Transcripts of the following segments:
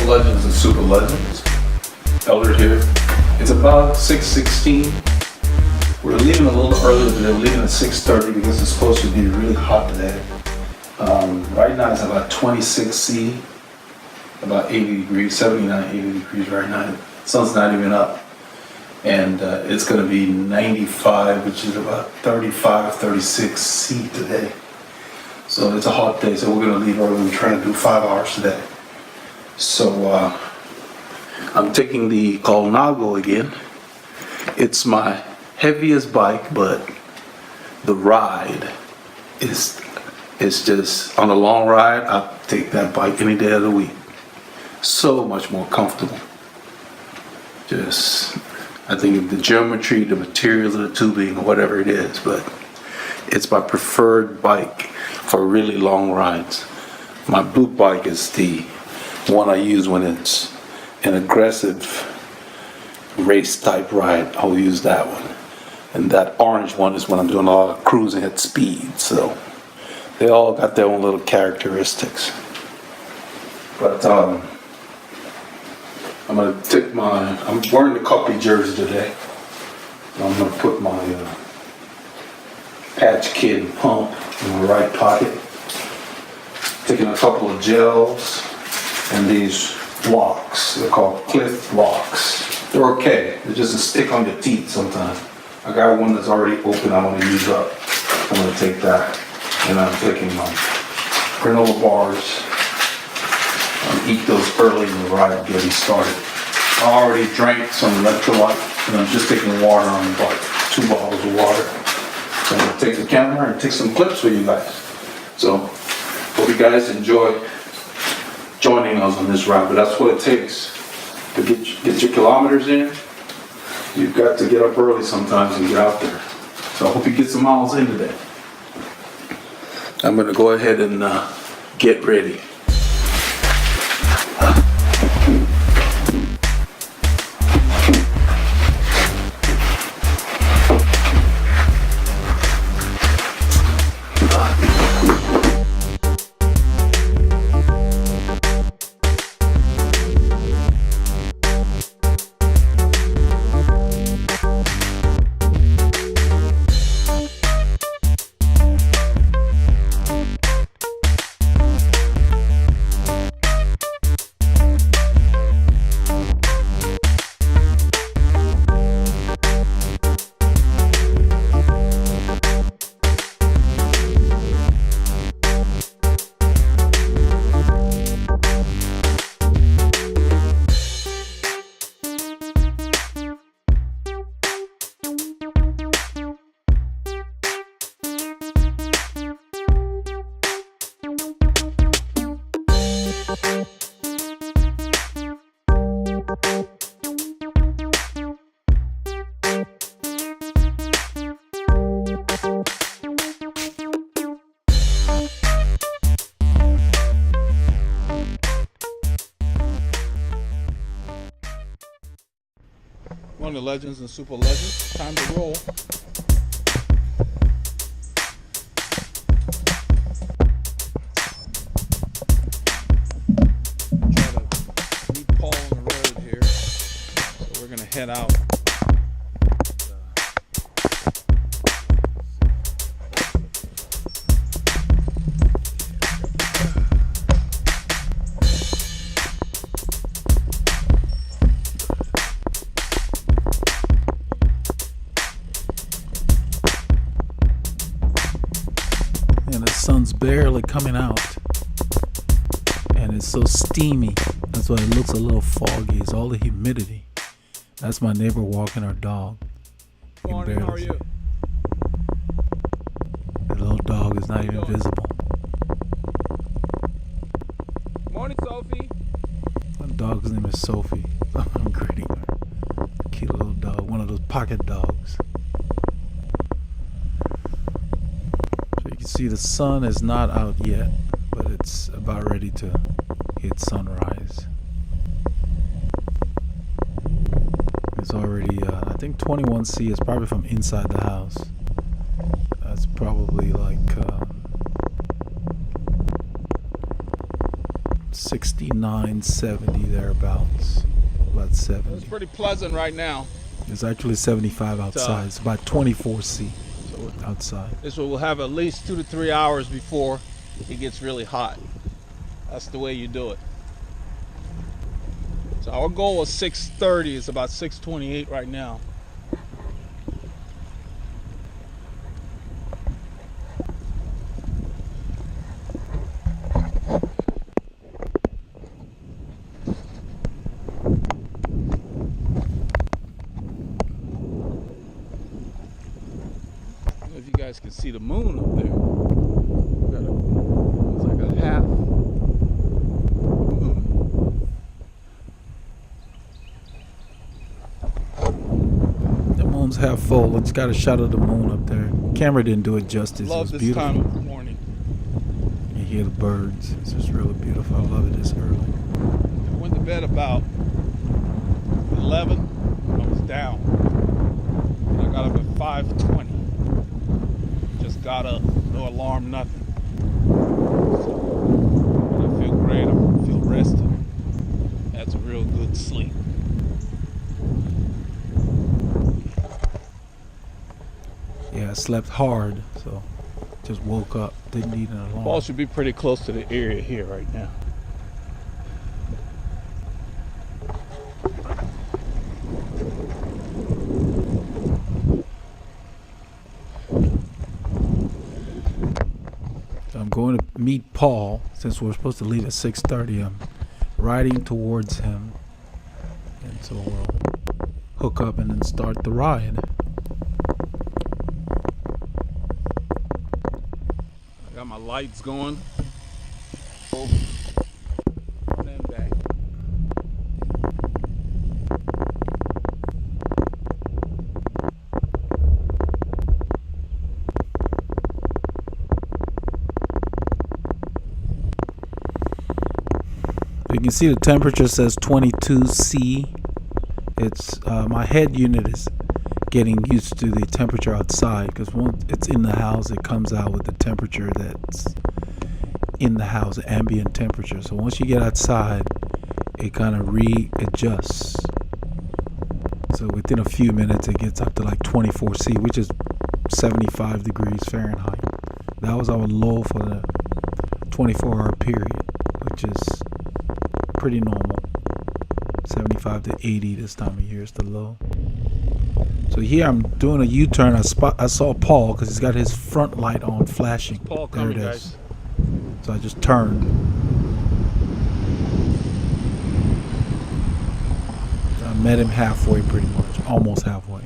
Legends and Super Legends. Elder here. It's about 6:16. We're leaving a little earlier today. We're leaving at 6:30 because it's supposed to be really hot today. Right now it's about 26 C, about 80 degrees, 79, 80 degrees right now. Sun's not even up. And it's going to be 95, which is about 35, 36 C today. So it's a hot day, so we're going to leave early. We're trying to do 5 hours today. So I'm taking the Colnago again. It's my heaviest bike, but the ride is just, on a long ride, I'll take that bike any day of the week. So much more comfortable. I think the geometry, the materials of the tubing, whatever it is, but it's my preferred bike for really long rides. My boot bike is the one I use when it's an aggressive race type ride. I'll use that one. And that orange one is when I'm doing a lot of cruising at speed. So they all got their own little characteristics. But I'm gonna take I'm wearing the Cuppy jersey today. I'm gonna put my Patch Kid pump in my right pocket. Taking a couple of gels and these blocks. They're called Cliff blocks. They're okay. They're just a stick on your teeth sometimes. I got one that's already open I want to use up. I'm gonna take that. And I'm taking my granola bars. Eat those early in the ride, getting started. I already drank some electrolyte, and I'm just taking water on the bike, 2 bottles of water. So I'm gonna take the camera and take some clips for you guys. So, hope you guys enjoy joining us on this ride, but that's what it takes to get your kilometers in. You've got to get up early sometimes and get out there. So I hope you get some miles in today. I'm gonna go ahead and get ready. One of the Legends and Super Legends. Time to roll. Try to meet Paul on the road here. So we're gonna head out. And the sun's barely coming out, and it's so steamy. That's why it looks a little foggy. It's all the humidity. That's my neighbor walking our dog. Good morning, how are you? The little dog is not even visible. Morning, Sophie. My dog's name is Sophie. I'm greeting her. Cute little dog, one of those pocket dogs. You can see the sun is not out yet, but it's about ready to hit sunrise. It's already, I think 21C is probably from inside the house. That's probably like 69, 70 thereabouts. About It's 70. pretty pleasant right now. It's actually 75 outside. It's about 24 C So outside. this one will have at least 2 to 3 hours before it gets really hot. That's the way you do it. So our goal was 6:30. It's about 6:28 right now. I don't know if you guys can see the moon up there. It's like a half moon. The moon's half full. It's got a shot of the moon up there. Camera didn't do it justice. Love It was this beautiful. time of the morning. You hear the birds. It's just really beautiful. I love it this early. I went to bed about 11. I was down. And I got up at 5:20. Just got up. No alarm, nothing. So I feel great. I feel rested. That's a real good sleep. Yeah, I slept hard, so just woke up. Didn't need an alarm. Ball should be pretty close to the area here right now. So I'm going to meet Paul since we're supposed to leave at 6:30. I'm riding towards him, and so we'll hook up and then start the ride. I got my lights going. Oh, and then back. You can see the temperature says 22 C. It's my head unit is getting used to the temperature outside because once it's in the house, it comes out with the temperature that's in the house, the ambient temperature. So once you get outside, it kind of readjusts. So within a few minutes, it gets up to like 24 C, which is 75 degrees Fahrenheit. That was our low for the 24-hour period, which is pretty normal. 75 to 80 this time of year is the low. So here I'm doing a U-turn. I saw Paul because he's got his front light on flashing. Paul There coming, it is. guys. So I just turned. I met him halfway pretty much. Almost halfway.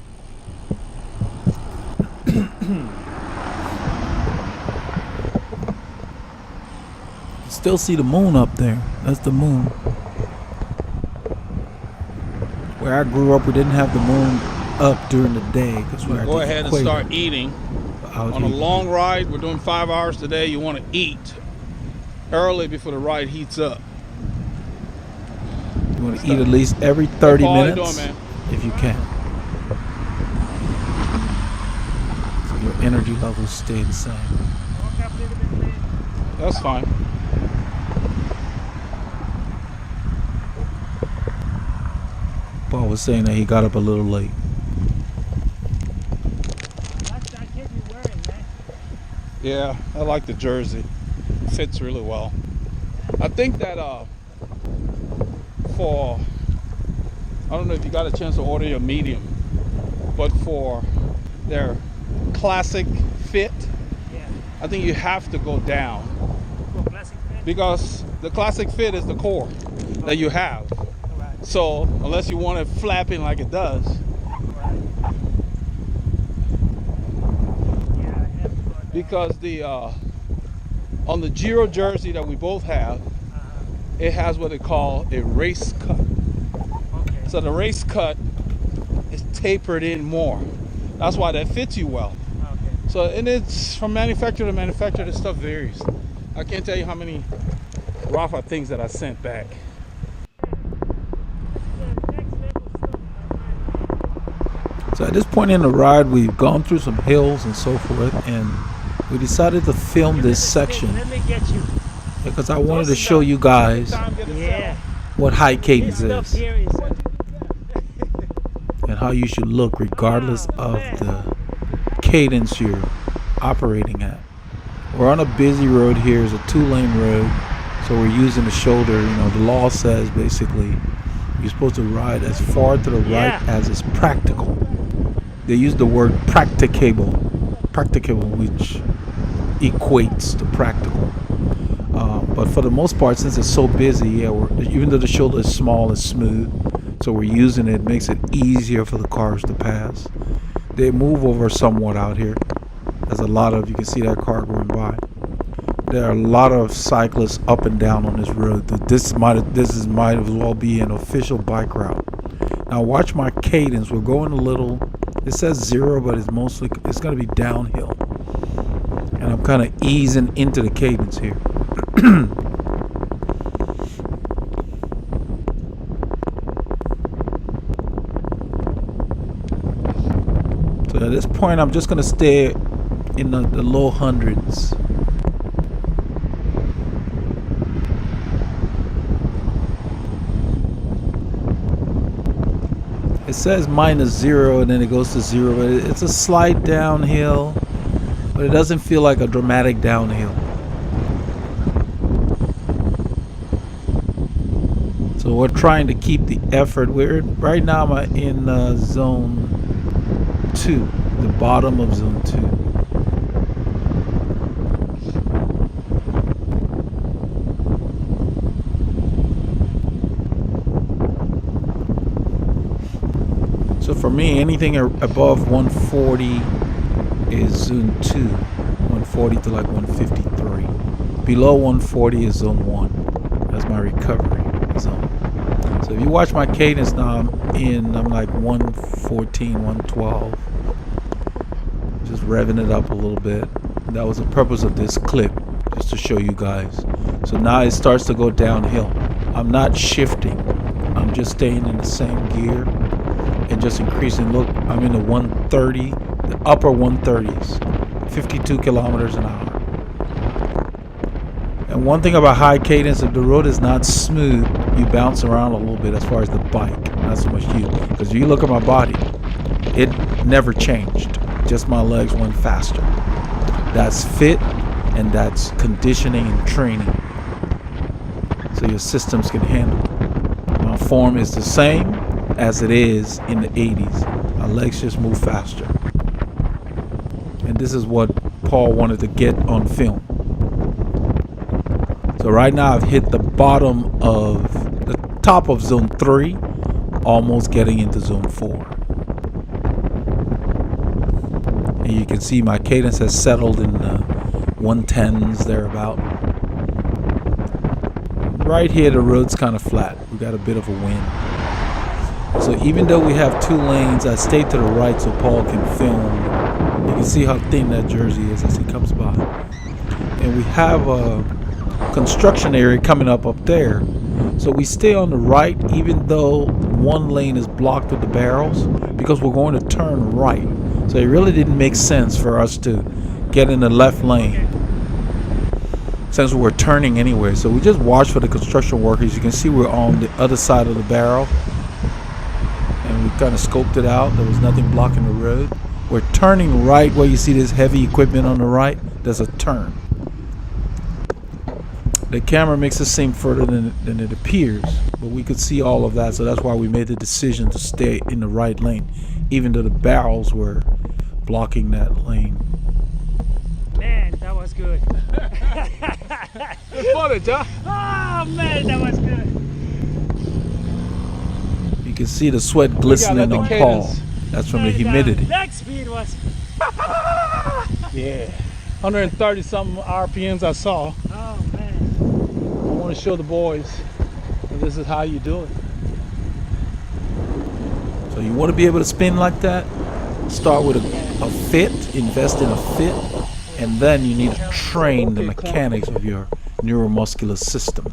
Still see the moon up there. That's the moon. Where I grew up, we didn't have the moon up during the day because we were at Go the ahead and equator. start eating. Out On a here. long ride, we're doing 5 hours today. You want to eat early before the ride heats up. You want to eat at least every 30 Paul, how you minutes doing, man? if you can. So your energy levels stay the same. That's fine. Paul was saying that he got up a little late. Yeah, I like the jersey. Fits really well. I think that for, I don't know if you got a chance to order your medium, but for their classic fit, I think you have to go down because the classic fit is the core that you have. So unless you want it flapping like it does, because the on the Giro jersey that we both have, it has what they call a race cut. So the race cut is tapered in more. That's why that fits you well. So, and it's from manufacturer to manufacturer, this stuff varies. I can't tell you how many Rafa things that I sent back. So at this point in the ride, we've gone through some hills and so forth, and we decided to film this section. Let me get you. because I wanted to show you guys Yeah. what high cadence This stuff is here is and how you should look regardless of the cadence you're operating at. We're on a busy road here. It's a 2-lane road, so we're using the shoulder. You know, the law says basically you're supposed to ride as far to the right as is practical. They use the word practicable, which equates to practical. But for the most part, since it's so busy, yeah, even though the shoulder is small, it's smooth. So we're using it. It makes it easier for the cars to pass. They move over somewhat out here. There's a lot of, you can see that car going by. There are a lot of cyclists up and down on this road. This might as well be an official bike route. Now watch my cadence. We're going a little, it says 0, but it's going to be downhill. And I'm kind of easing into the cadence here. So at this point, I'm just going to stay in the low hundreds. It says -0 and then it goes to 0, but it's a slight downhill, but it doesn't feel like a dramatic downhill. So we're trying to keep the effort. Right now I'm in zone 2, the bottom of zone 2. So for me, anything above 140 is zone 2, 140 to like 153. Below 140 is zone 1. That's my recovery zone. So if you watch my cadence now, I'm like 114, 112. Just revving it up a little bit. That was the purpose of this clip, just to show you guys. So now it starts to go downhill. I'm not shifting. I'm just staying in the same gear and just increasing. Look, I'm in the 130, the upper 130s, 52 kilometers an hour. And one thing about high cadence, if the road is not smooth, you bounce around a little bit as far as the bike, not so much you. Because if you look at my body, it never changed. Just my legs went faster. That's fit, and that's conditioning and training. So your systems can handle it. My form is the same as it is in the 80s. My legs just move faster. And this is what Paul wanted to get on film. So right now I've hit the top of zone 3, almost getting into zone 4. And you can see my cadence has settled in the 110s thereabout. Right here the road's kind of flat. We got a bit of a wind. So even though we have 2 lanes, I stay to the right so Paul can film. You can see how thin that jersey is as he comes by. And we have a construction area coming up there. So we stay on the right even though one lane is blocked with the barrels because we're going to turn right. So it really didn't make sense for us to get in the left lane since we're turning anyway. So we just watch for the construction workers. You can see we're on the other side of the barrel. And we kind of scoped it out. There was nothing blocking the road. We're turning right where you see this heavy equipment on the right. There's a turn. The camera makes it seem further than it appears, but we could see all of that, so that's why we made the decision to stay in the right lane, even though the barrels were blocking that lane. man, that was good. Good footage, huh? Oh man, that was good. You can see the sweat glistening on Paul. That's from the humidity. That speed was. Yeah. 130 something RPMs I saw. Oh man. I want to show the boys that this is how you do it. So you want to be able to spin like that? Start with a fit, invest in a fit, and then you need to train the mechanics of your neuromuscular system.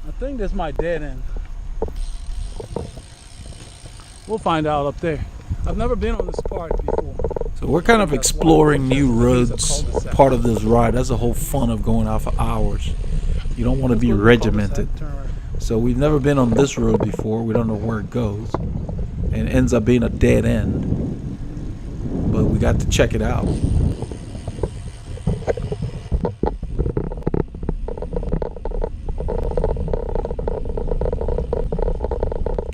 I think this might dead end. We'll find out up there. I've never been on this part before. So So we're kind of exploring new roads, part of this ride. That's the whole fun of going out for hours. You don't want to be regimented. So we've never been on this road before. We don't know where it goes. And it ends up being a dead end. But we got to check it out.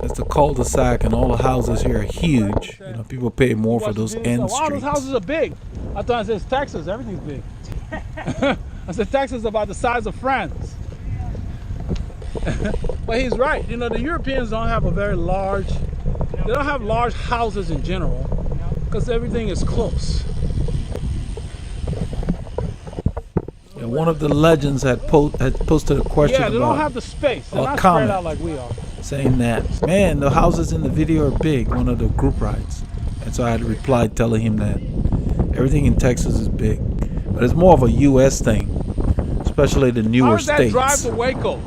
It's a cul-de-sac and all the houses here are huge. You know, people pay more for those end Wow, streets. those houses are big. I thought it says Texas. Everything's big. I said Texas is about the size of France. But he's right. You know, the Europeans don't have a very large, they don't have large houses in general because everything is close. And one of the legends had posted a question Yeah, they don't about have the space. They're a not comment. spread out like we are. saying that, man, the houses in the video are big, one of the group rides. And so I had replied telling him that everything in Texas is big. But it's more of a U.S. thing, especially the How newer does that states. drive to Waco?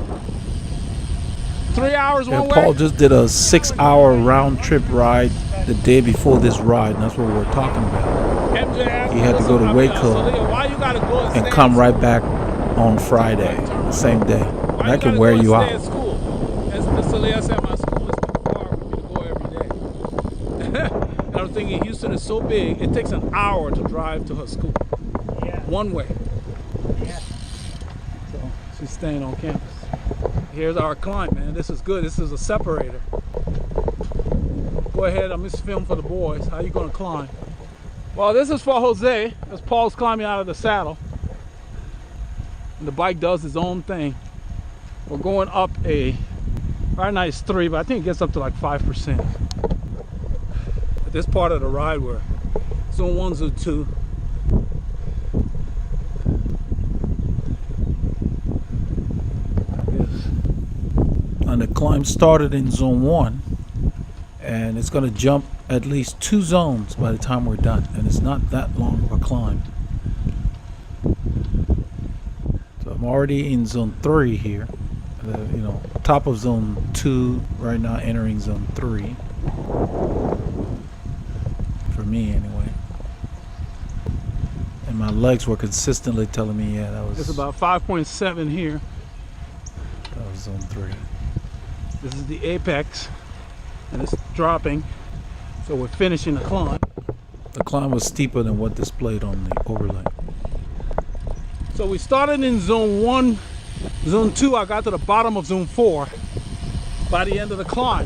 3 hours Yeah, one Paul way? just did a 6-hour round trip ride the day before this ride, and that's what we're talking about. MJ asked He had to go to Waco Celia, why you gotta go And stay come at right school? back on Friday, the same day. Why And that can gotta wear go you stay out. at school? As Miss Celia said, my school is too far for me to go every day. And I'm thinking Houston is so big, it takes an hour to drive to her school. Yeah. One way. Yeah. So she's staying on campus. Here's our climb, man. This is good. This is a separator. Go ahead, I'm just filming for the boys. How you gonna climb? Well, this is for Jose, as Paul's climbing out of the saddle. And the bike does its own thing. We're going up right now it's 3, but I think it gets up to like 5%. At this part of the ride, we're zone 1, zone 2. And the climb started in zone 1, and it's going to jump at least 2 zones by the time we're done, and it's not that long of a climb. So I'm already in zone 3 here, you know, top of zone 2 right now, entering zone 3 for me anyway. And my legs were consistently telling me, yeah, that was It's about 5.7 here. zone 3. This is the apex, and it's dropping. So we're finishing the climb. The climb was steeper than what displayed on the overlay. So we started in zone 1, zone 2. I got to the bottom of zone 4 by the end of the climb.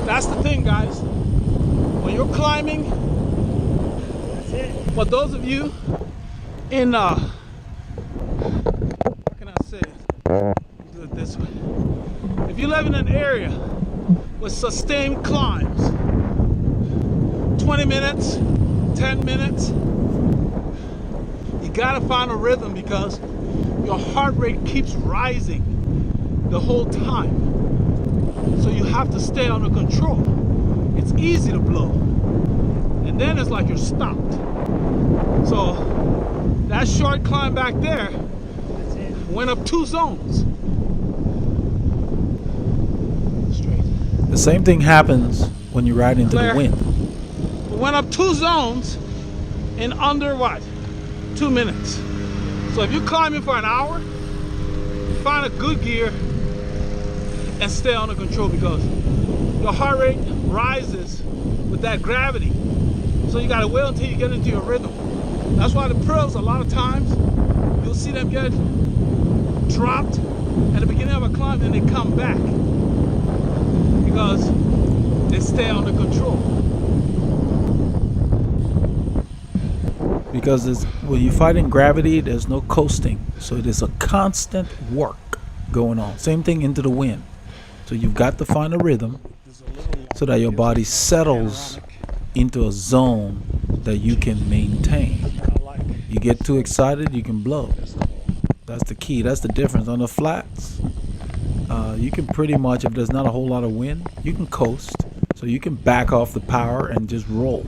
That's the thing, guys. When you're climbing, That's it. for those of you in, how can I say it? Do it this way. If you live in an area with sustained climbs, 20 minutes, 10 minutes, you gotta find a rhythm because your heart rate keeps rising the whole time. So you have to stay under control. It's easy to blow. And then it's like you're stopped. So that short climb back there That's it. went up 2 zones. Straight. The same thing happens when you ride into Claire. the wind. We went up 2 zones in under what? 2 minutes. So if you're climbing for an hour, find a good gear and stay under control because your heart rate rises with that gravity. So you gotta wait until you get into your rhythm. That's why the pros, a lot of times, you'll see them get dropped at the beginning of a climb and they come back because they stay under control. Because when you're fighting gravity, there's no coasting. So it is a constant work going on. Same thing into the wind. So you've got to find a rhythm so that your body settles into a zone that you can maintain. You get too excited, you can blow. That's the key. That's the difference. On the flats, you can pretty much, if there's not a whole lot of wind, you can coast. So you can back off the power and just roll.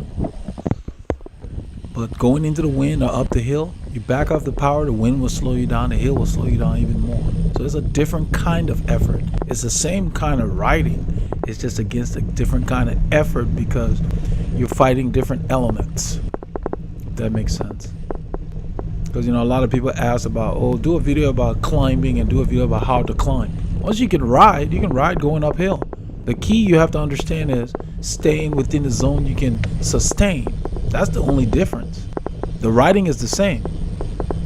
But going into the wind or up the hill, you back off the power, the wind will slow you down, the hill will slow you down even more. So it's a different kind of effort. It's the same kind of riding. It's just against a different kind of effort because you're fighting different elements. That makes sense. Because, you know, a lot of people ask about, oh, do a video about climbing and do a video about how to climb. Once you can ride going uphill. The key you have to understand is staying within the zone you can sustain. That's the only difference. The riding is the same.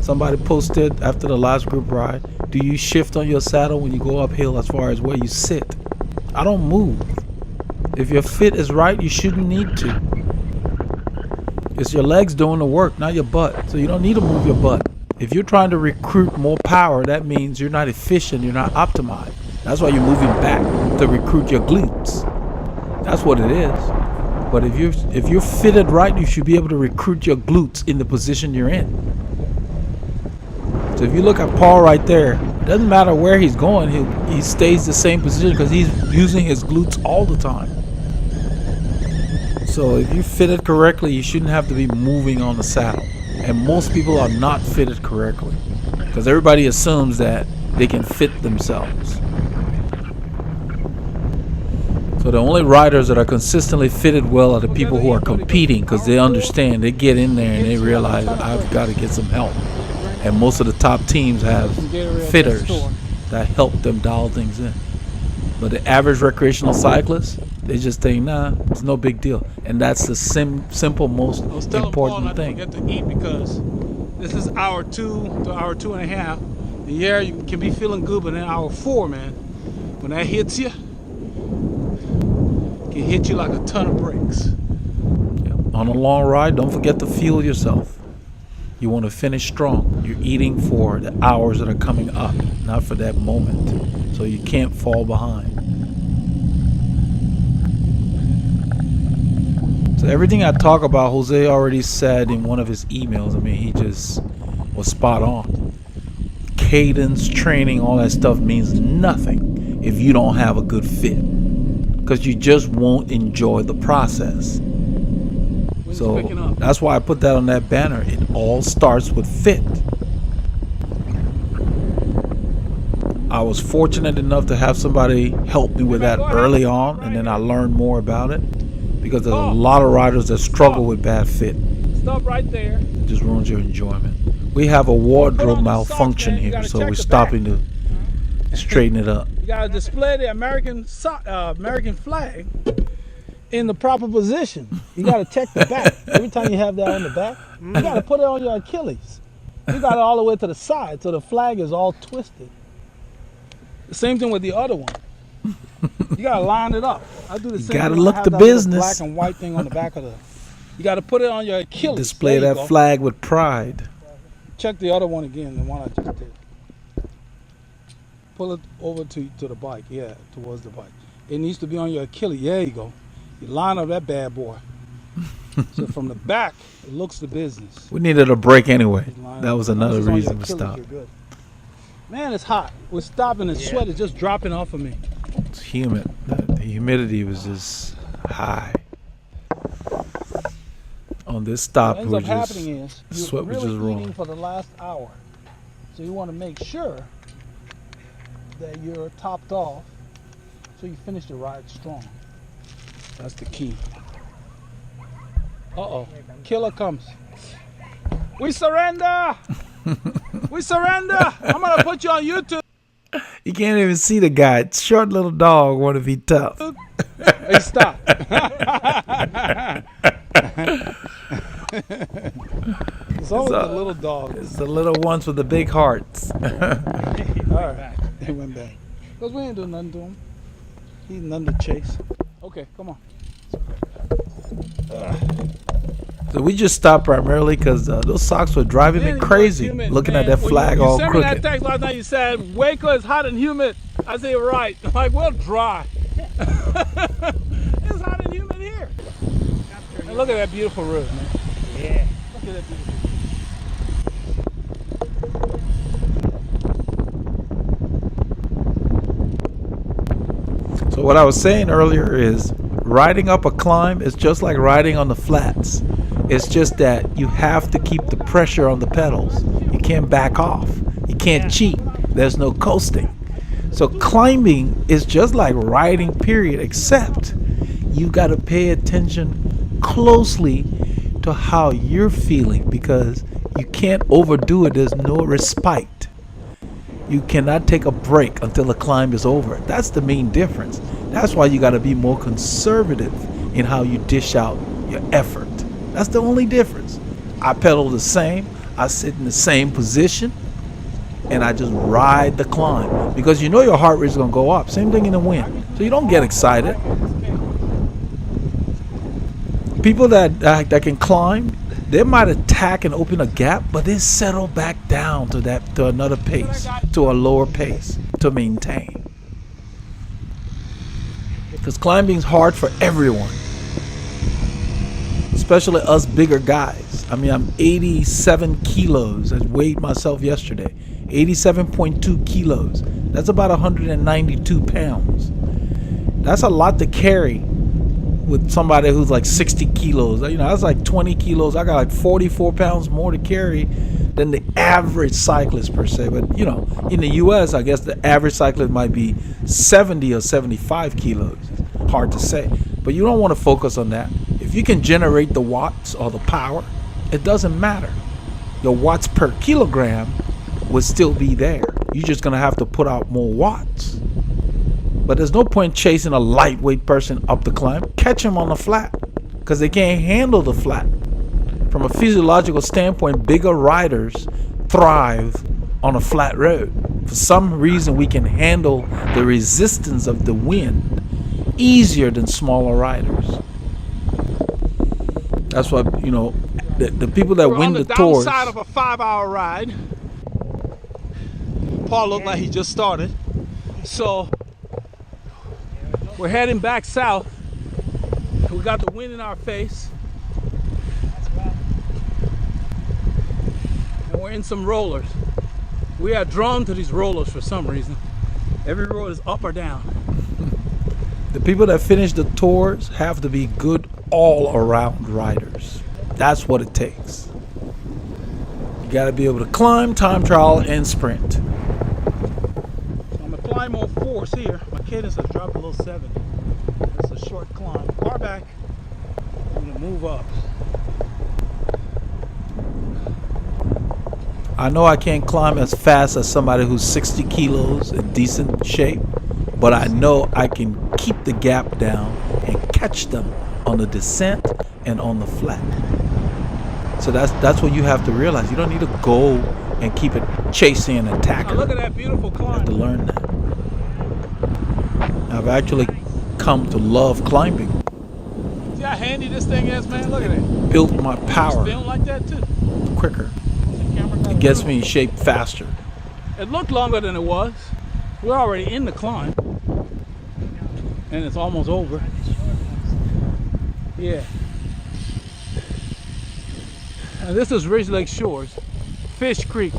Somebody posted after the last group ride, do you shift on your saddle when you go uphill as far as where you sit? I don't move. If your fit is right, you shouldn't need to. It's your legs doing the work, not your butt. So you don't need to move your butt. If you're trying to recruit more power, that means you're not efficient, you're not optimized. That's why you're moving back to recruit your glutes. That's what it is. But if you're fitted right, you should be able to recruit your glutes in the position you're in. So if you look at Paul right there, it doesn't matter where he's going, he stays the same position because he's using his glutes all the time. So if you fit it correctly, you shouldn't have to be moving on the saddle. And most people are not fitted correctly because everybody assumes that they can fit themselves. So the only riders that are consistently fitted well are the people who are competing because they understand, they get in there and they realize I've got to get some help. And most of the top teams have fitters that help them dial things in. But the average recreational cyclist, they just think, nah, it's no big deal. And that's the simple, most important thing. Not to forget to eat because this is hour 2 to hour 2.5. And yeah, you can be feeling good, but in hour 4, man, when that hits you, it can hit you like a ton of bricks. Yeah. On a long ride, don't forget to fuel yourself. You want to finish strong. You're eating for the hours that are coming up, not for that moment. So you can't fall behind. So everything I talk about, Jose already said in one of his emails. I mean, he just was spot on. Cadence, training, all that stuff means nothing if you don't have a good fit. Because you just won't enjoy the process. So that's why I put that on that banner. It all starts with fit. I was fortunate enough to have somebody help me with that early on, and then I learned more about it because there's a lot of riders that struggle with bad fit. Stop right there. It just ruins your enjoyment. We have a wardrobe malfunction here, so we're stopping to straighten it up. You gotta display the American flag in the proper position. You gotta check the back. Every time you have that on the back, you gotta put it on your Achilles. You got it all the way to the side, so the flag is all twisted. The same thing with the other one. You gotta line it up. I do the same. You gotta thing. look I have the that little business. black and white thing on the back of the. You gotta put it on your Achilles. Display There you that go. flag with pride. Check the other one again, the one I just did. Pull it over to the bike, yeah, towards the bike. It needs to be on your Achilles. There you go. You line up that bad boy. So from the back, it looks the business. We needed a break anyway. That was another Once it's on your reason we Achilles, stopped. you're good. Man, it's hot. We're stopping and sweat is just dropping off of me. It's humid. The humidity was just high. On this stop, What ends we're up just happening is you're sweat was really just eating rolling. for the last hour. So you want to make sure that you're topped off so you finish the ride strong. That's the key. Uh-oh. Killer comes. We surrender! We surrender! I'm going to put you on YouTube. You can't even see the guy. Short little dog want to be tough. Hey, stop. It's always the little dog. It's the little ones with the big hearts. All right. They went back. Because we ain't doing nothing to him. He's nothing to chase. Okay, come on. So we just stopped primarily because those socks were driving me crazy. Looking at that flag all You sent me that crooked. text last night. You said Waco is hot and humid. I said right. I'm like, well, dry. It's hot and humid here. And look at that beautiful road, man. Yeah. Look at that beautiful. So what I was saying earlier is riding up a climb is just like riding on the flats. It's just that you have to keep the pressure on the pedals. You can't back off. You can't cheat. There's no coasting. So climbing is just like riding, period, except you got to pay attention closely to how you're feeling, because you can't overdo it. There's no respite. You cannot take a break until the climb is over. That's the main difference. That's why you got to be more conservative in how you dish out your effort. That's the only difference. I pedal the same. I sit in the same position, and I just ride the climb, because you know your heart rate is going to go up. Same thing in the wind. So you don't get excited. People that can climb, they might attack and open a gap, but they settle back down to another pace, to a lower pace to maintain. Because climbing is hard for everyone, especially us bigger guys. I mean, I'm 87 kilos. I weighed myself yesterday. 87.2 kilos. That's about 192 pounds. That's a lot to carry with somebody who's like 60 kilos. You know, that's like 20 kilos. I got like 44 pounds more to carry than the average cyclist per se. But, you know, in the U.S., I guess the average cyclist might be 70 or 75 kilos. Hard to say. But you don't want to focus on that. If you can generate the watts or the power, it doesn't matter. Your watts per kilogram will still be there. You're just going to have to put out more watts. But there's no point chasing a lightweight person up the climb. Catch them on the flat, because they can't handle the flat. From a physiological standpoint, bigger riders thrive on a flat road. For some reason, we can handle the resistance of the wind easier than smaller riders. That's why, you know, the people that win the tours. On the downside of a 5-hour ride. Paul looked like he just started. So we're heading back south. We got the wind in our face. And we're in some rollers. We are drawn to these rollers for some reason. Every road is up or down. The people that finish the tours have to be good all-around riders. That's what it takes. You got to be able to climb, time trial, and sprint. I'm applying more force here. My cadence has dropped below 70. It's a short climb. Far back. I'm going to move up. I know I can't climb as fast as somebody who's 60 kilos in decent shape, but I know I can keep the gap down and catch them on the descent and on the flat. So that's what you have to realize. You don't need to go and keep it chasing and attacking. Now look at that beautiful You climb. have to learn that. I've actually come to love climbing. See how handy this thing is, man? Look at it. Built my power Film like that too. quicker. It gets me in shape faster. It looked longer than it was. We're already in the climb. And it's almost over. Yeah. And this is Ridge Lake Shores, Fish Creek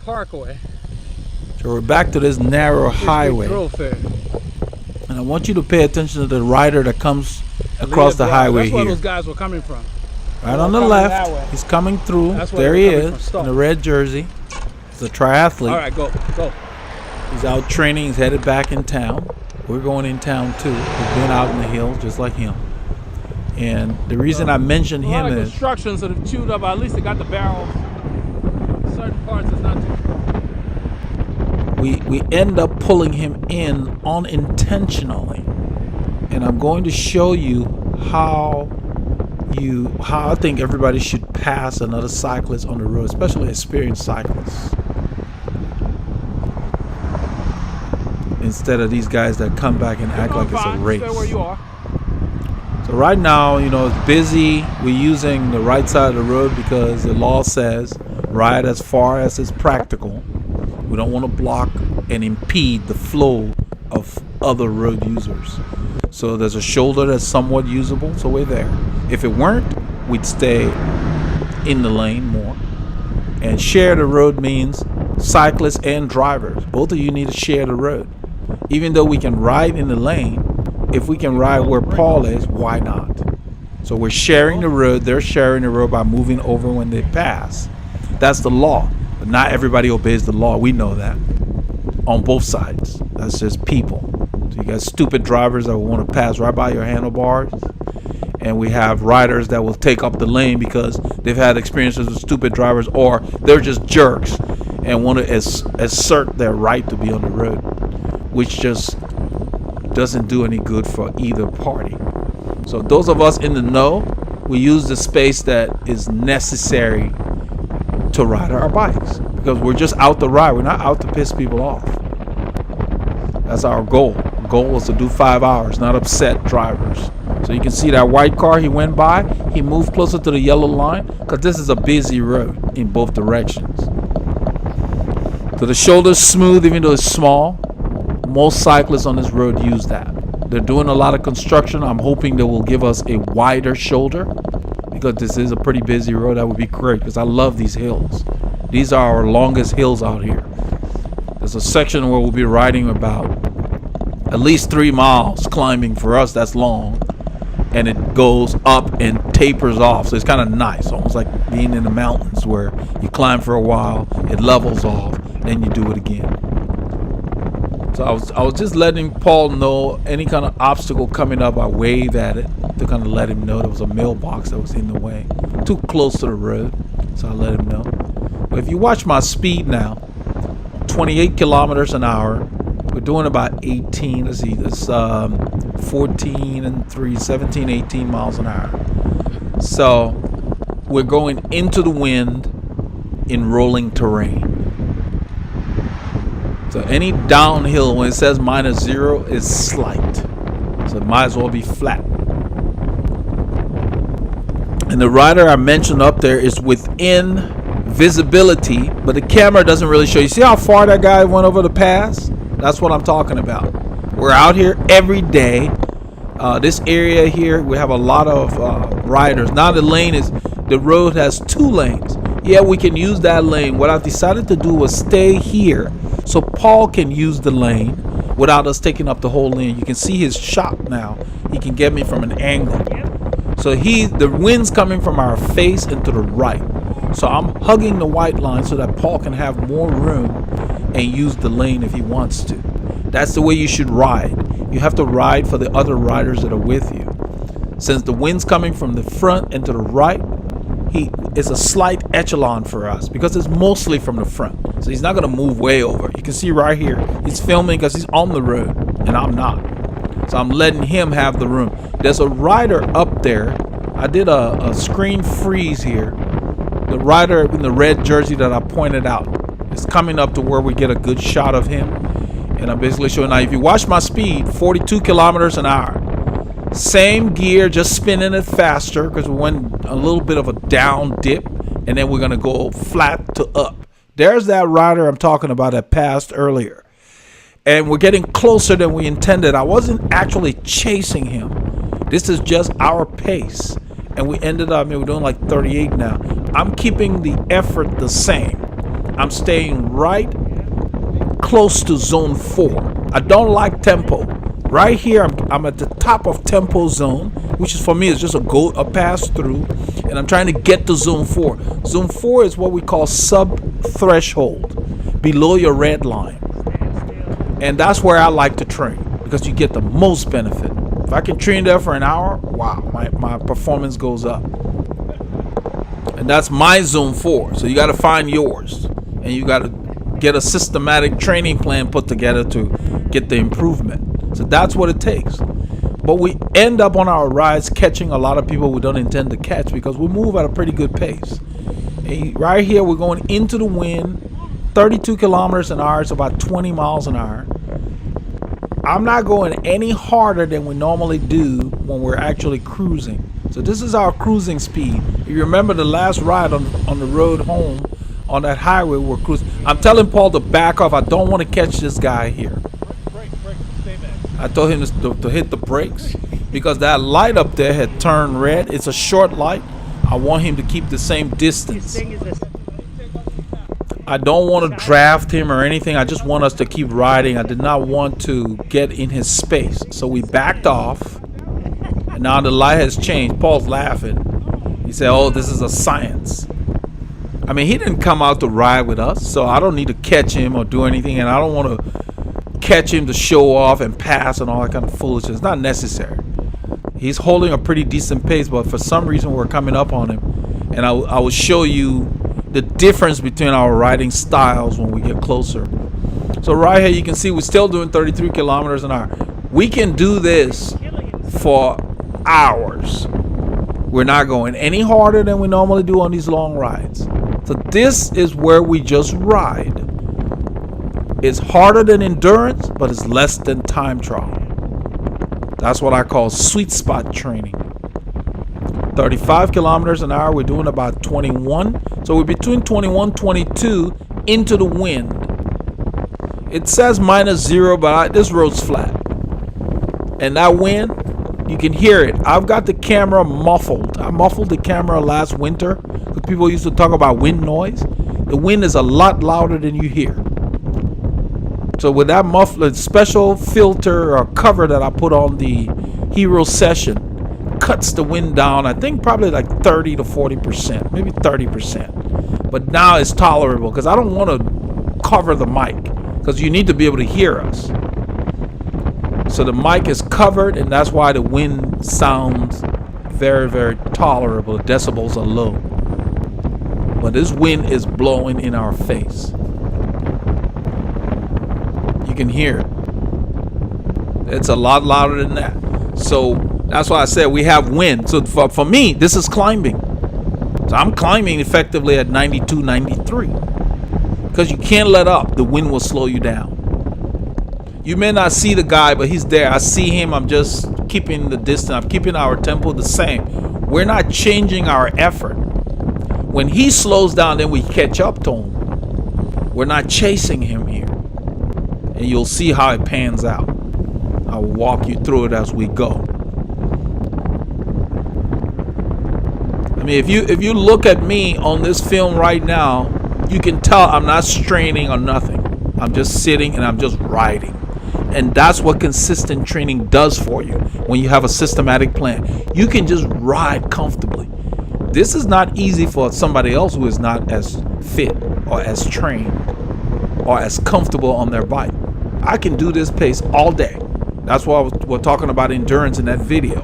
Parkway. So we're back to this narrow Fish Creek highway. Thoroughfare. And I want you to pay attention to the rider that comes across the highway That's where here. those guys were coming from. Right on the coming that way. left. He's coming through. That's where There they he were coming is from. Stop. in the red jersey. He's a triathlete. All right, go. He's out training. He's headed back in town. We're going in town too. We've been out in the hills just like him. And the reason I mentioned A lot him of is constructions that have chewed up. At least they got the barrel. Certain parts is not too. we end up pulling him in unintentionally. And I'm going to show you how I think everybody should pass another cyclist on the road, especially experienced cyclists, instead of these guys that come back and act like it's a race. Stay where you are. So right now, you know, it's busy. We're using the right side of the road because the law says ride as far as is practical. We don't want to block and impede the flow of other road users. So there's a shoulder that's somewhat usable, so we're there. If it weren't, we'd stay in the lane more. And share the road means cyclists and drivers. Both of you need to share the road. Even though we can ride in the lane, if we can ride where Paul is, why not? So we're sharing the road. They're sharing the road by moving over when they pass. That's the law. But not everybody obeys the law. We know that. On both sides. That's just people. So you got stupid drivers that want to pass right by your handlebars. And we have riders that will take up the lane because they've had experiences with stupid drivers, or they're just jerks and want to assert their right to be on the road, which just doesn't do any good for either party. So those of us in the know, we use the space that is necessary to ride our bikes, because we're just out to ride. We're not out to piss people off. That's our goal. Our goal is to do 5 hours, not upset drivers. So you can see that white car, he went by, he moved closer to the yellow line because this is a busy road in both directions. So the shoulder's smooth even though it's small. Most cyclists on this road use that. They're doing a lot of construction. I'm hoping they will give us a wider shoulder because this is a pretty busy road. That would be great because I love these hills. These are our longest hills out here. There's a section where we'll be riding about at least 3 miles climbing. For us, that's long. And it goes up and tapers off. So it's kind of nice, almost like being in the mountains where you climb for a while, it levels off, then you do it again. So I was just letting Paul know any kind of obstacle coming up, I wave at it to kind of let him know there was a mailbox that was in the way. Too close to the road, so I let him know. But if you watch my speed now, 28 kilometers an hour. We're doing about 18, let's see, it's 14 and 3, 17, 18 miles an hour. So we're going into the wind in rolling terrain. So any downhill, when it says -0, is slight. So it might as well be flat. And the rider I mentioned up there is within visibility, but the camera doesn't really show. You see how far that guy went over the pass? That's what I'm talking about. We're out here every day. This area here, we have a lot of riders. Now the road has 2 lanes. Yeah, we can use that lane. What I've decided to do was stay here so Paul can use the lane without us taking up the whole lane. You can see his shot now. He can get me from an angle. So the wind's coming from our face and to the right. So I'm hugging the white line so that Paul can have more room and use the lane if he wants to. That's the way you should ride. You have to ride for the other riders that are with you. Since the wind's coming from the front and to the right, it's a slight echelon for us because it's mostly from the front. So he's not going to move way over. You can see right here, he's filming because he's on the road and I'm not. So I'm letting him have the room. There's a rider up there. I did a screen freeze here. The rider in the red jersey that I pointed out is coming up to where we get a good shot of him. And I'm basically showing now, if you watch my speed, 42 kilometers an hour. Same gear, just spinning it faster because we went a little bit of a down dip. And then we're going to go flat to up. There's that rider I'm talking about that passed earlier. And we're getting closer than we intended. I wasn't actually chasing him. This is just our pace. And we ended up, we're doing like 38 now. I'm keeping the effort the same. I'm staying right close to zone 4. I don't like tempo. Right here, I'm at the top of tempo zone, which is for me is just a pass through. And I'm trying to get to zone 4. Zone 4 is what we call sub-threshold, below your red line. And that's where I like to train because you get the most benefit. If I can train there for an hour, wow, my performance goes up. And that's my zone 4. So you got to find yours. And you got to get a systematic training plan put together to get the improvement. So that's what it takes. But we end up on our rides catching a lot of people we don't intend to catch because we move at a pretty good pace. And right here, we're going into the wind, 32 kilometers an hour, it's about 20 miles an hour. I'm not going any harder than we normally do when we're actually cruising. So this is our cruising speed. If you remember the last ride on the road home, on that highway we're cruising. I'm telling Paul to back off. I don't want to catch this guy here. Brake, stay back. I told him to hit the brakes because that light up there had turned red. It's a short light. I want him to keep the same distance. I don't want to draft him or anything. I just want us to keep riding. I did not want to get in his space. So we backed off. And now the light has changed. Paul's laughing. He said, oh, this is a science. I mean, he didn't come out to ride with us, so I don't need to catch him or do anything. And I don't want to catch him to show off and pass and all that kind of foolishness. It's not necessary. He's holding a pretty decent pace, but for some reason we're coming up on him. And I will show you the difference between our riding styles when we get closer. So right here you can see we're still doing 33 kilometers an hour. We can do this for hours. We're not going any harder than we normally do on these long rides. So this is where we just ride. It's harder than endurance, but it's less than time trial. That's what I call sweet spot training. 35 kilometers an hour, we're doing about 21. So we're between 21, 22 into the wind. It says -0, but this road's flat. And that wind, you can hear it. I've got the camera muffled. I muffled the camera last winter because people used to talk about wind noise. The wind is a lot louder than you hear. So with that muffler, special filter or cover that I put on the Hero Session, cuts the wind down, I think probably like 30 to 40%, maybe 30%. But now it's tolerable because I don't want to cover the mic because you need to be able to hear us. So the mic is covered, and that's why the wind sounds very, very tolerable. The decibels are low. But this wind is blowing in our face. You can hear it. It's a lot louder than that. So that's why I said we have wind. So for me, this is climbing. So I'm climbing effectively at 92, 93. Because you can't let up. The wind will slow you down. You may not see the guy, but he's there. I see him. I'm just keeping the distance. I'm keeping our tempo the same. We're not changing our effort. When he slows down, then we catch up to him. We're not chasing him here. And you'll see how it pans out. I'll walk you through it as we go. I mean, if you look at me on this film right now, you can tell I'm not straining or nothing. I'm just sitting and I'm just riding. And that's what consistent training does for you when you have a systematic plan. You can just ride comfortably. This is not easy for somebody else who is not as fit or as trained or as comfortable on their bike. I can do this pace all day. That's why we're talking about endurance in that video.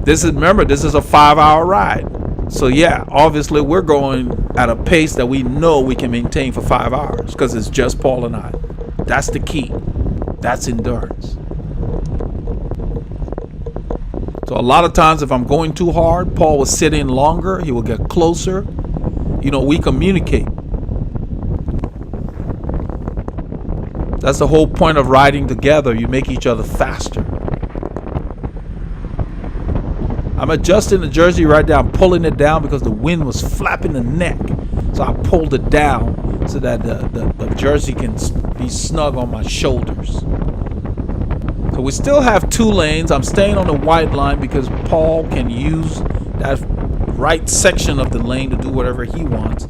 Remember, this is a 5-hour ride. So yeah, obviously we're going at a pace that we know we can maintain for 5 hours because it's just Paul and I. That's the key. That's endurance. So a lot of times if I'm going too hard, Paul will sit in longer. He will get closer. You know, we communicate. That's the whole point of riding together. You make each other faster. I'm adjusting the jersey right now. I'm pulling it down because the wind was flapping the neck. So I pulled it down so that the jersey can be snug on my shoulders. So we still have 2 lanes. I'm staying on the white line because Paul can use that right section of the lane to do whatever he wants.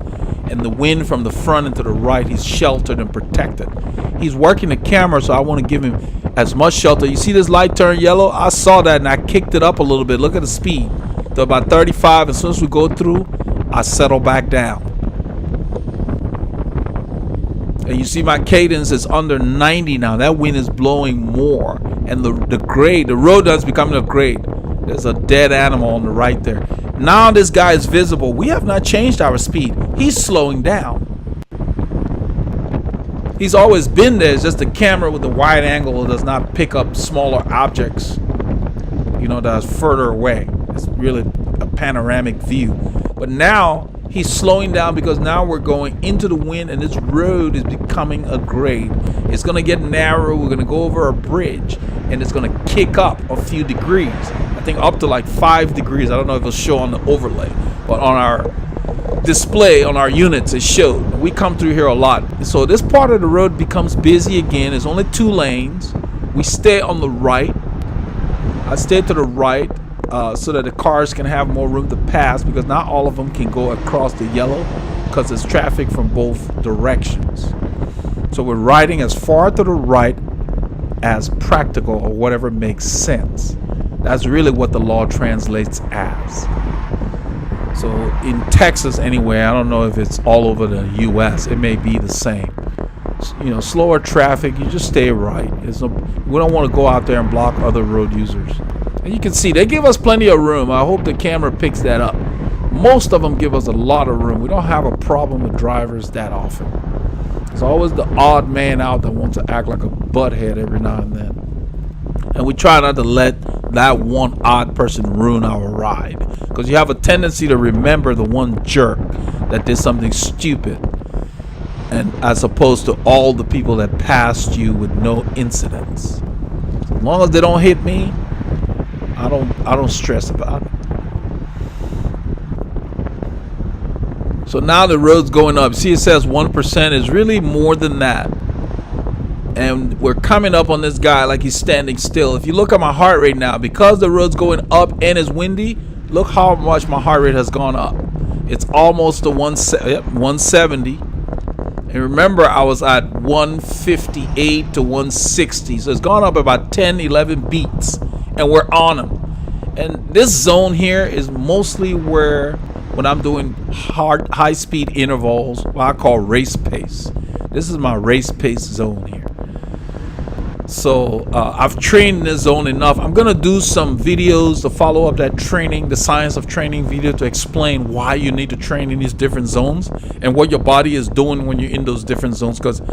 And the wind from the front and to the right, he's sheltered and protected. He's working the camera, so I want to give him as much shelter. You see this light turn yellow? I saw that and I kicked it up a little bit. Look at the speed. To about 35. As soon as we go through, I settle back down. And you see my cadence is under 90 now. That wind is blowing more. And the grade, the road is becoming a grade. There's a dead animal on the right there. Now this guy is visible. We have not changed our speed. He's slowing down. He's always been there. It's just the camera with the wide angle does not pick up smaller objects, you know, that's further away. It's really a panoramic view. But now he's slowing down because now we're going into the wind and this road is becoming a grade. It's going to get narrow. We're going to go over a bridge and it's going to kick up a few degrees. I think up to like 5 degrees. I don't know if it'll show on the overlay, but on our display on our units it showed. We come through here a lot. So this part of the road becomes busy again. There's only 2 lanes. We stay on the right. I stay to the right so that the cars can have more room to pass because not all of them can go across the yellow because there's traffic from both directions. So we're riding as far to the right as practical or whatever makes sense. That's really what the law translates as. So in Texas anyway, I don't know if it's all over the US, it may be the same. You know, slower traffic, you just stay right. We don't want to go out there and block other road users. And you can see they give us plenty of room. I hope the camera picks that up. Most of them give us a lot of room. We don't have a problem with drivers that often. There's always the odd man out that wants to act like a butthead every now and then. And we try not to let that one odd person ruin our ride. Because you have a tendency to remember the one jerk that did something stupid, and as opposed to all the people that passed you with no incidents. So as long as they don't hit me, I don't stress about it. So now the road's going up. See, it says 1%. Is really more than that. And we're coming up on this guy like he's standing still. If you look at my heart rate now, because the road's going up and it's windy, look how much my heart rate has gone up. It's almost to 170. And remember, I was at 158 to 160. So it's gone up about 10, 11 beats. And we're on them. And this zone here is mostly where, when I'm doing high-speed intervals, what I call race pace. This is my race pace zone here. So I've trained in this zone enough. I'm going to do some videos to follow up that training, the science of training video, to explain why you need to train in these different zones and what your body is doing when you're in those different zones. Because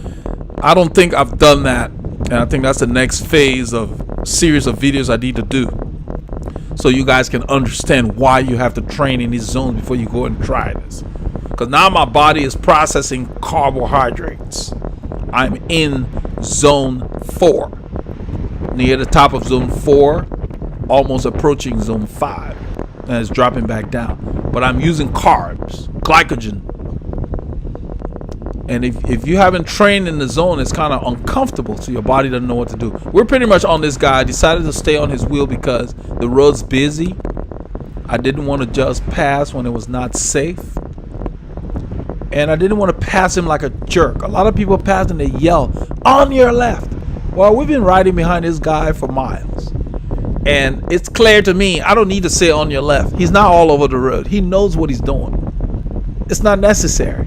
I don't think I've done that. And I think that's the next phase of series of videos I need to do, so you guys can understand why you have to train in these zones before you go and try this. Because now my body is processing carbohydrates. I'm in zone 4, near the top of zone 4, almost approaching zone 5, and it's dropping back down. But I'm using carbs, glycogen. And if you haven't trained in the zone, it's kind of uncomfortable, so your body doesn't know what to do. We're pretty much on this guy. I decided to stay on his wheel because the road's busy. I didn't want to just pass when it was not safe. And I didn't want to pass him like a jerk. A lot of people pass and they yell, "On your left." Well, we've been riding behind this guy for miles. And it's clear to me, I don't need to say "on your left." He's not all over the road. He knows what he's doing. It's not necessary.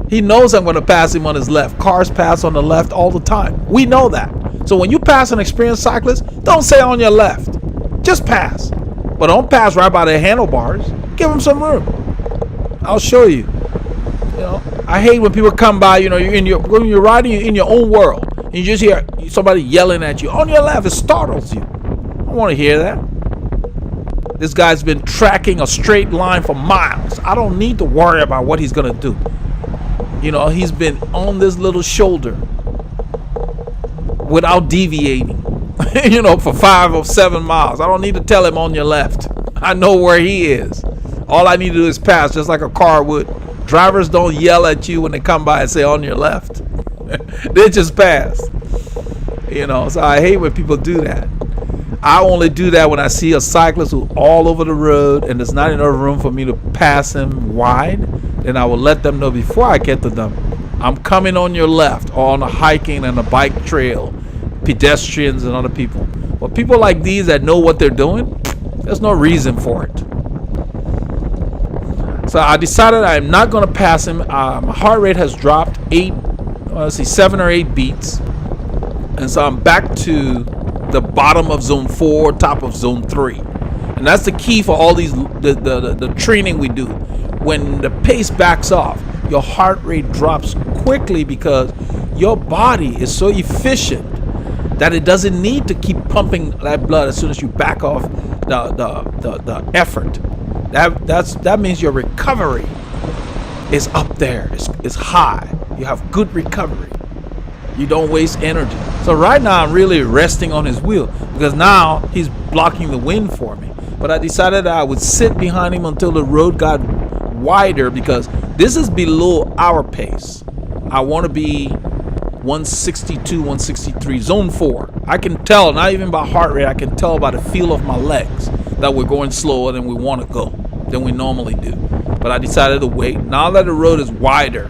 He knows I'm going to pass him on his left. Cars pass on the left all the time. We know that. So when you pass an experienced cyclist, don't say "on your left." Just pass. But don't pass right by the handlebars. Give him some room. I'll show you. You know, I hate when people come by, you know, when you're riding in your own world, and you just hear somebody yelling at you, "On your left." It startles you. I don't want to hear that. This guy's been tracking a straight line for miles. I don't need to worry about what he's going to do. You know, he's been on this little shoulder without deviating, you know, for 5 or 7 miles. I don't need to tell him "on your left." I know where he is. All I need to do is pass, just like a car would. Drivers don't yell at you when they come by and say "on your left." They just pass. You know, so I hate when people do that. I only do that when I see a cyclist who's all over the road and there's not enough room for me to pass him wide. Then I will let them know before I get to them, I'm coming on your left, or on a hiking and a bike trail, pedestrians and other people. But people like these that know what they're doing, there's no reason for it. So I decided I'm not going to pass him. My heart rate has dropped 7 or 8 beats. And so I'm back to the bottom of zone 4, top of zone 3. And that's the key for all these, the training we do. When the pace backs off, your heart rate drops quickly because your body is so efficient that it doesn't need to keep pumping that blood as soon as you back off the effort. That means your recovery is up there. It's high. You have good recovery. You don't waste energy. So right now I'm really resting on his wheel because now he's blocking the wind for me. But I decided I would sit behind him until the road got wider because this is below our pace. I want to be 162, 163, zone 4. I can tell, not even by heart rate, I can tell by the feel of my legs that we're going slower than we want to go, than we normally do. But I decided to wait. Now that the road is wider,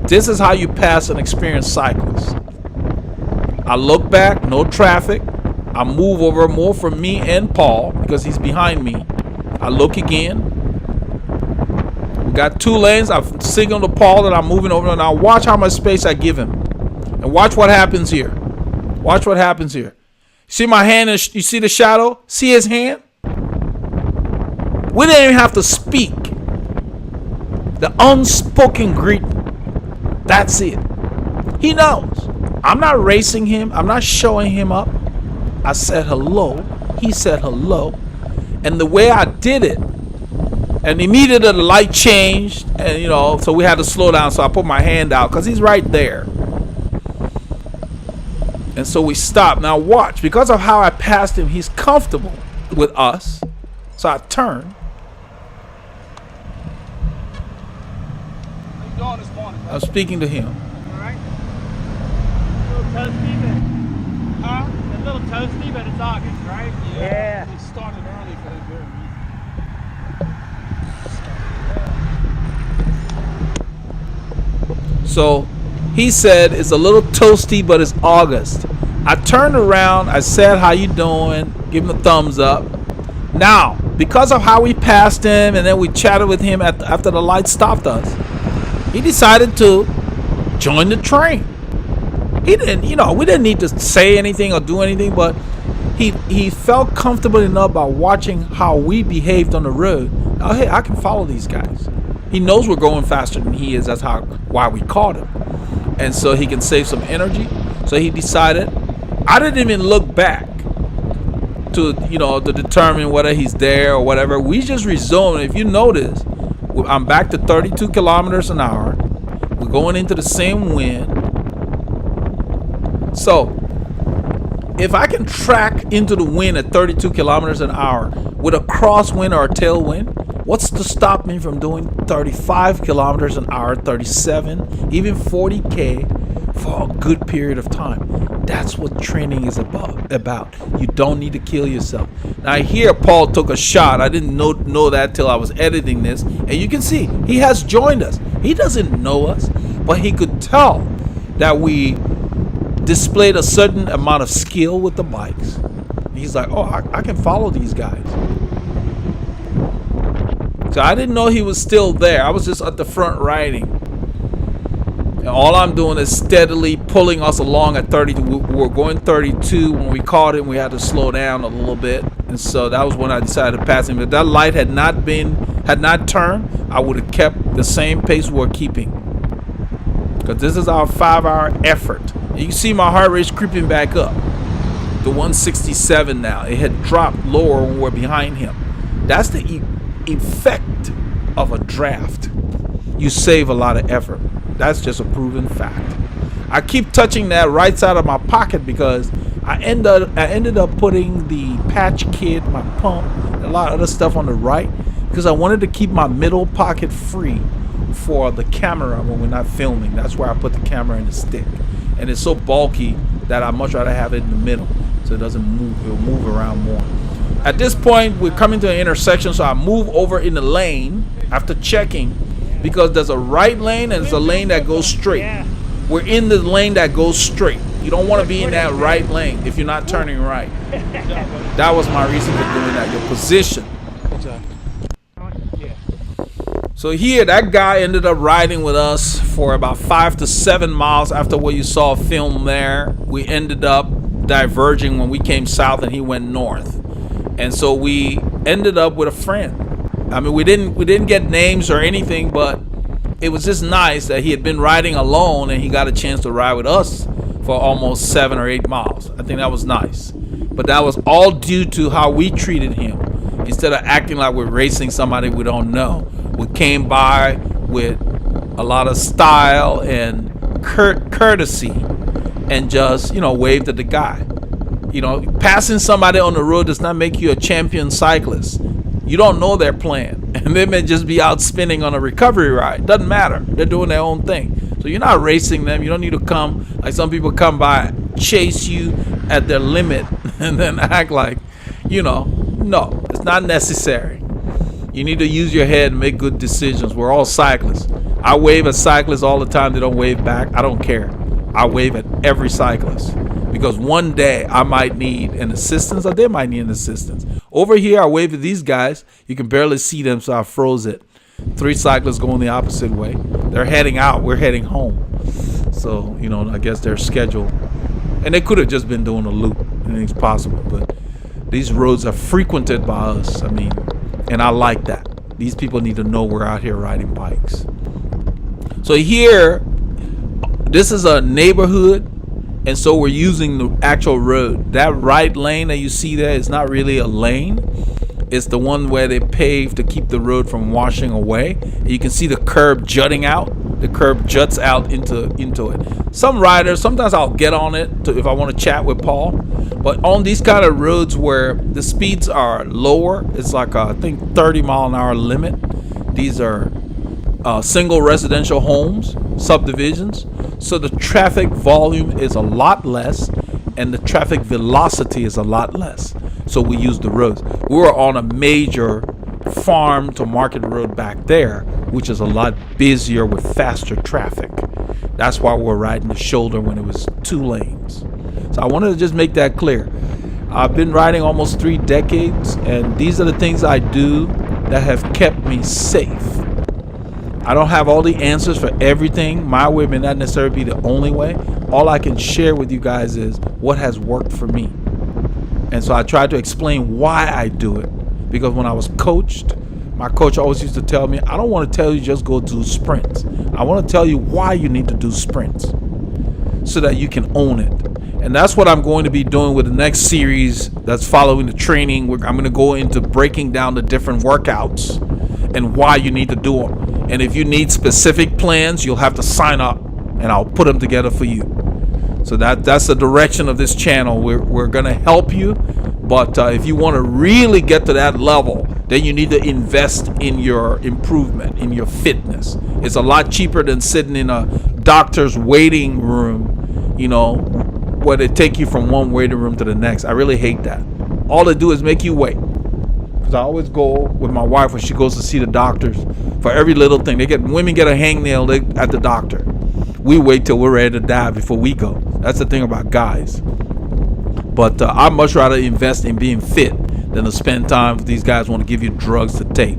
this is how you pass an experienced cyclist. I look back, no traffic. I move over more for me and Paul because he's behind me. I look again. We got 2 lanes. I've signaled to Paul that I'm moving over. Now watch how much space I give him. And watch what happens here. Watch what happens here. See my hand? And you see the shadow? See his hand? We didn't even have to speak. The unspoken greeting. That's it. He knows. I'm not racing him. I'm not showing him up. I said hello. He said hello. And the way I did it, and immediately the light changed, and so we had to slow down. So I put my hand out because he's right there. And so we stopped. Now watch, because of how I passed him, he's comfortable with us. So I turned. How you doing this morning, I'm speaking to him. All right. A little toasty, but a little toasty, but it's August, right? Yeah. We started early for that very reason. So he said it's a little toasty, but it's August. I turned around. I said, how you doing? Give him a thumbs up. Now, because of how we passed him and then we chatted with him after the light stopped us, he decided to join the train. He didn't, we didn't need to say anything or do anything, but he felt comfortable enough by watching how we behaved on the road. Oh, hey, I can follow these guys. He knows we're going faster than he is. That's why we caught him. And so he can save some energy. So he decided, I didn't even look back to determine whether he's there or whatever. We just resumed. If you notice, I'm back to 32 kilometers an hour. We're going into the same wind. So if I can track into the wind at 32 kilometers an hour with a crosswind or a tailwind, what's to stop me from doing 35 kilometers an hour, 37, even 40K for a good period of time? That's what training is about. You don't need to kill yourself. Now here Paul took a shot. I didn't know that till I was editing this. And you can see he has joined us. He doesn't know us, but he could tell that we displayed a certain amount of skill with the bikes. He's like, oh, I can follow these guys. So I didn't know he was still there. I was just at the front riding. And all I'm doing is steadily pulling us along at 30. We were going 32. When we caught him, we had to slow down a little bit. And so that was when I decided to pass him. If that light had not turned, I would have kept the same pace we're keeping. Because this is our 5-hour effort. And you can see my heart rate creeping back up to 167 now. It had dropped lower when we're behind him. That's the effect of a draft. You save a lot of effort. That's just a proven fact. I keep touching that right side of my pocket because I ended up putting the patch kit, my pump, and a lot of other stuff on the right because I wanted to keep my middle pocket free for the camera when we're not filming. That's where I put the camera in the stick. And it's so bulky that I'd much rather have it in the middle so it doesn't move. It'll move around more. At this point, we're coming to an intersection, so I move over in the lane after checking because there's a right lane and there's a lane that goes straight. We're in the lane that goes straight. You don't want to be in that right lane if you're not turning right. That was my reason for doing that, your position. So here, that guy ended up riding with us for about 5 to 7 miles after what you saw film there. We ended up diverging when we came south and he went north. And so we ended up with a friend. I mean, we didn't get names or anything, but it was just nice that he had been riding alone and he got a chance to ride with us for almost 7 or 8 miles. I think that was nice. But that was all due to how we treated him. Instead of acting like we're racing somebody we don't know, we came by with a lot of style and courtesy and just, waved at the guy. Passing somebody on the road does not make you a champion cyclist. You don't know their plan. And they may just be out spinning on a recovery ride. Doesn't matter. They're doing their own thing. So you're not racing them. You don't need to come, like some people come by, chase you at their limit and then act like, no, it's not necessary. You need to use your head and make good decisions. We're all cyclists. I wave at cyclists all the time. They don't wave back. I don't care. I wave at every cyclist because one day I might need an assistance or they might need an assistance. Over here, I wave at these guys. You can barely see them, so I froze it. 3 cyclists going the opposite way. They're heading out. We're heading home. So, I guess they're scheduled. And they could have just been doing a loop. anything is possible. But these roads are frequented by us. I mean, and I like that. These people need to know we're out here riding bikes. So here, this is a neighborhood, and so we're using the actual road. That right lane that you see there is not really a lane. It's the one where they pave to keep the road from washing away. And you can see the curb jutting out. The curb juts out into it. Some riders, sometimes I'll get on it if I want to chat with Paul. But on these kind of roads where the speeds are lower, it's like I think 30-mile-an-hour limit. These are single residential homes, subdivisions. So the traffic volume is a lot less, and the traffic velocity is a lot less. So we use the roads. We were on a major farm to market road back there, which is a lot busier with faster traffic. That's why we're riding the shoulder when it was 2 lanes. So I wanted to just make that clear. I've been riding almost 3 decades, and these are the things I do that have kept me safe. I don't have all the answers for everything. My way may not necessarily be the only way. All I can share with you guys is what has worked for me. And so I tried to explain why I do it. Because when I was coached, my coach always used to tell me, I don't want to tell you just go do sprints. I want to tell you why you need to do sprints so that you can own it. And that's what I'm going to be doing with the next series that's following the training. I'm going to go into breaking down the different workouts and why you need to do them. And if you need specific plans, you'll have to sign up and I'll put them together for you. So that's the direction of this channel. We're going to help you. But if you want to really get to that level, then you need to invest in your improvement, in your fitness. It's a lot cheaper than sitting in a doctor's waiting room, you know, where they take you from one waiting room to the next. I really hate that. All they do is make you wait. Because I always go with my wife when she goes to see the doctors for every little thing. Women get a hangnail at the doctor. We wait till we're ready to die before we go. That's the thing about guys. But I'd much rather invest in being fit than to spend time if these guys want to give you drugs to take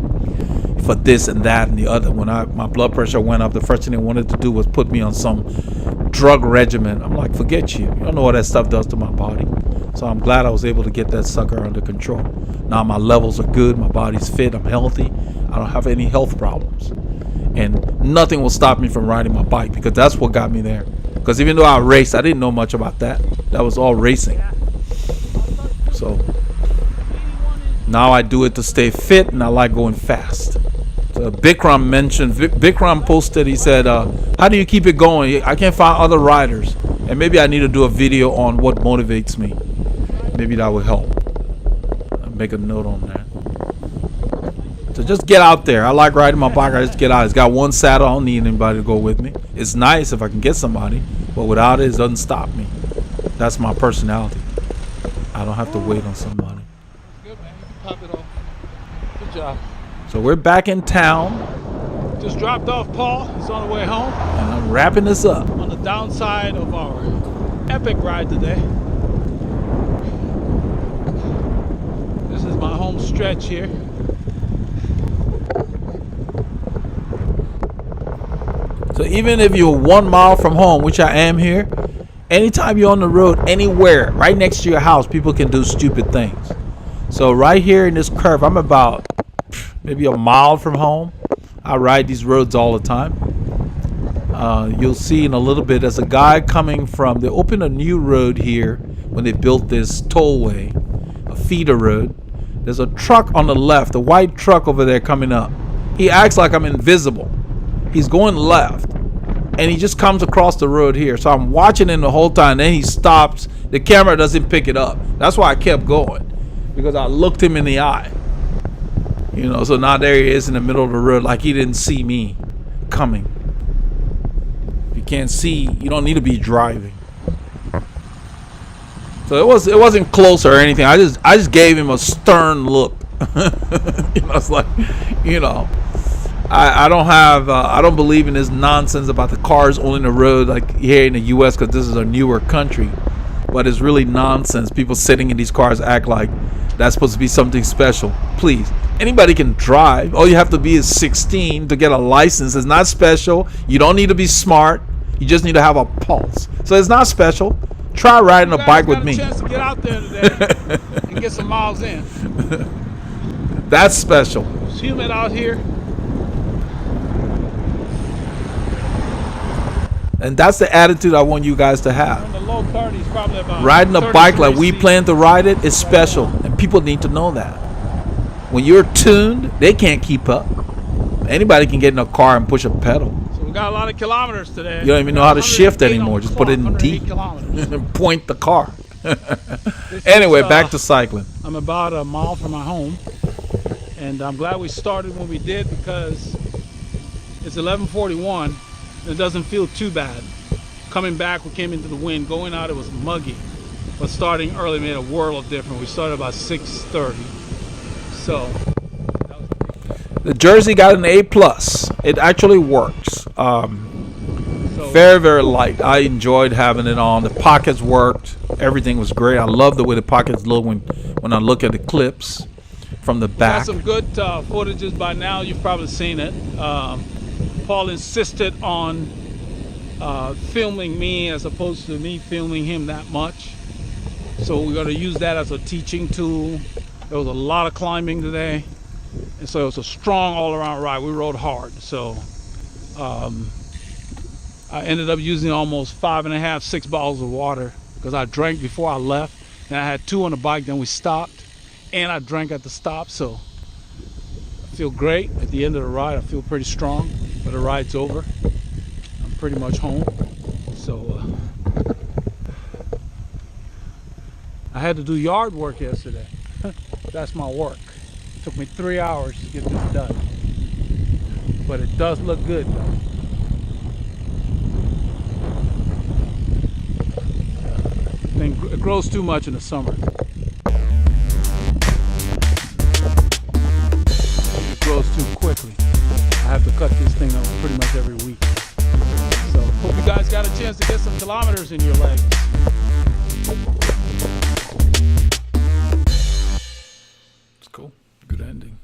for this and that and the other. When my blood pressure went up, the first thing they wanted to do was put me on some drug regimen. I'm like, forget you. You don't know what that stuff does to my body. So I'm glad I was able to get that sucker under control. Now my levels are good. My body's fit. I'm healthy. I don't have any health problems. And nothing will stop me from riding my bike because that's what got me there. Because even though I raced, I didn't know much about that. That was all racing. So now I do it to stay fit, and I like going fast. So Bikram mentioned, Bikram posted, he said, how do you keep it going? I can't find other riders. And maybe I need to do a video on what motivates me. Maybe that would help. I'll make a note on that. So just get out there. I like riding my bike. I just get out. It's got one saddle. I don't need anybody to go with me. It's nice if I can get somebody, but without it, it doesn't stop me. That's my personality. I don't have to wait on somebody. Good, man. You can pop it off. Good job. So we're back in town. Just dropped off Paul. He's on the way home. And I'm wrapping this up. On the downside of our epic ride today. This is my home stretch here. So even if you're 1 mile from home, which I am here, anytime you're on the road, anywhere, right next to your house, people can do stupid things. So right here in this curve, I'm about maybe 1 mile from home. I ride these roads all the time. You'll see in a little bit, there's a guy coming from, they opened a new road here when they built this tollway, a feeder road. There's a truck on the left, a white truck over there coming up. He acts like I'm invisible. He's going left, and he just comes across the road here. So I'm watching him the whole time. Then he stops. The camera doesn't pick it up. That's why I kept going, because I looked him in the eye. You know, so now there he is in the middle of the road, like he didn't see me coming. If you can't see, you don't need to be driving. So it wasn't close or anything. I just gave him a stern look. You know, it's like, you know. I don't believe in this nonsense about the cars owning the road like here in the U.S. because this is a newer country. But it's really nonsense. People sitting in these cars act like that's supposed to be something special. Please, anybody can drive. All you have to be is 16 to get a license. It's not special. You don't need to be smart. You just need to have a pulse. So it's not special. Try riding a You bike guys with me. got a chance to get out there today and get some miles in. That's special. It's humid out here. And that's the attitude I want you guys to have. On the low 30s, probably about Riding a bike like 33 we plan to ride it is special, and people need to know that. When you're tuned, they can't keep up. Anybody can get in a car and push a pedal. So we got a lot of kilometers today. You don't even know how to shift anymore. Just put it in D. 108 kilometers. And point the car. This Anyway, is, back to cycling. I'm about a mile from my home, and I'm glad we started when we did because it's 11:41. It doesn't feel too bad. Coming back, we came into the wind. Going out, it was muggy. But starting early made a world of difference. We started about 6:30. So The jersey got an A+. It actually works. Very, very light. I enjoyed having it on. The pockets worked. Everything was great. I love the way the pockets look when I look at the clips from the got back. some good footages by now. You've probably seen it. Paul insisted on filming me as opposed to me filming him that much. So we're going to use that as a teaching tool. There was a lot of climbing today. And so it was a strong all-around ride. We rode hard. So I ended up using almost 5.5, 6 bottles of water because I drank before I left. And I had 2 on the bike, then we stopped. And I drank at the stop. So I feel great. At the end of the ride, I feel pretty strong. But the ride's over. I'm pretty much home. So I had to do yard work yesterday. That's my work. Took me 3 hours to get this done. But it does look good though. It grows too much in the summer. It grows too quickly. I have to cut this thing up pretty much every week. So hope you guys got a chance to get some kilometers in your legs. It's cool. Good ending.